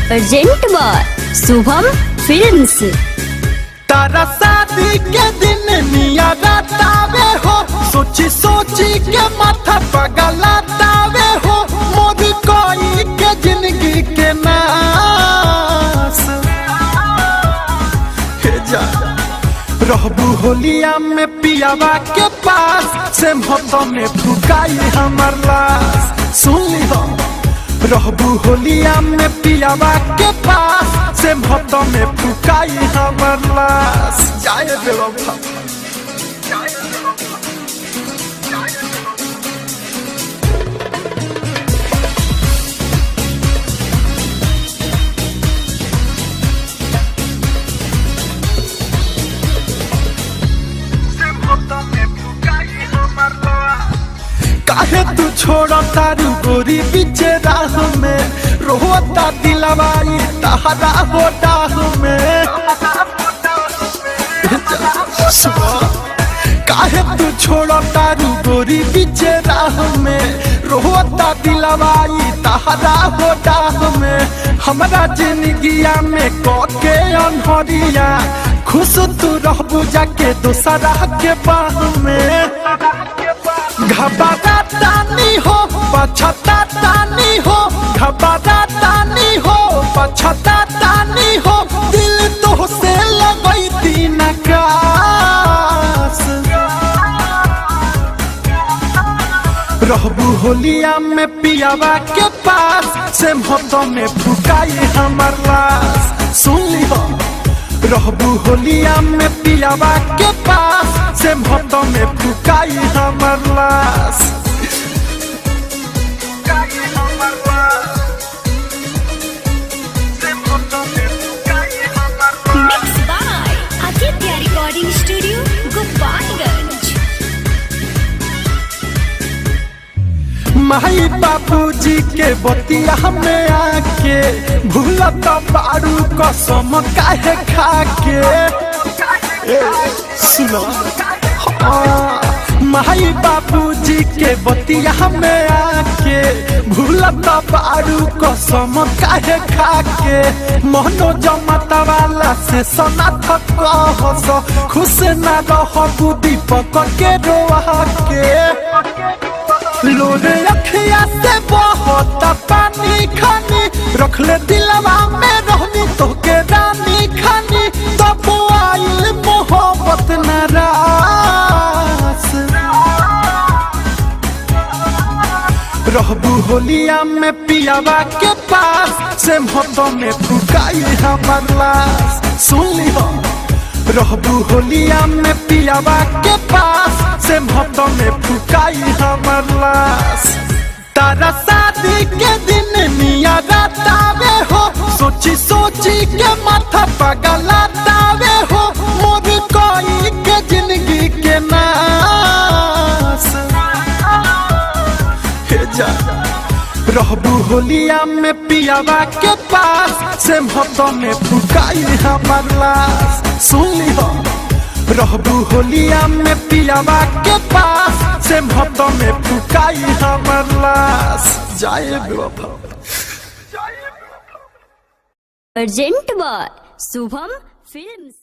Present by Shubham Films. तारा शादी के दिन निया रातावे हो, सोची सोची के माथा पगलातावे हो, मोद कोई के जिंदगी के नास। हे जा रहबू होलिया में पियावा के पास, से मोहब्बत में फुकाई हमर लाश। सुन ली हो रहबू होलिया में पियावा के पास, से मोहब्बत में फुकाई हमर लाश। जाए बेवफा काहे तू छोड़ा तारू गोरी पीछे राह में, रोता दिलवाई तहरा हो डाह में। काहे तू छोड़ा तारू गोरी पीछे राह में, रोता दिलवाई तहरा हो डाह में। हमरा जिंदगिया में कोके अनहरिया, खुश तू रहबू जाके दूसरा के बाह में। घबरातानी हो पछतातानी हो, घबरातानी हो पछतातानी हो, दिल तो से लगई तीन कास। रहबू होलिया में पियावा के पास, से मोहब्बत में फुकाई हमर लाश। सुन ली हो रहबू होलिया में पियावा के पास, से मोहब्बत में फुकाई हमर लाश। Mix by Aditya recording studio Gopalganj. माई बाबूजी के बतिया में आके, भूलत बारू कसम काहे खाके। सुनो माई बाबूजी के बतिया में आके, भूलत बारू कसम काहे खाके। मोहनो जमाता वाला से सना थकहस, खुश ना रहबू दीपक के रोआ के। लोरे अखिया से बहुत पानी खानी, रखले दिलवा में रहनी तो के रानी खानी। तब आइल मोहब्बत नाराज, रहबू होलिया में पियावा के पास, से मोहब्बत में फुकाई हमर लाश। सुन ली हो रहबू होलिया में पियावा के पास, से मोहब्बत में फुकाई हमर लाश। तारा शादी के दिन निया रातावे हो, सोची सोची के माथा पगलातावे हो, मोद कोई के जिंदगी के नास। हे जा रहबू होलिया में पियावा के पास, से मोहब्बत में फुकाई हमर लाश। सुन ली हो रहबू होलिया में पियावा के पास, से मोहब्बत में फुकाई हमर लाश। जाए बेवफा। Present by Shubham films.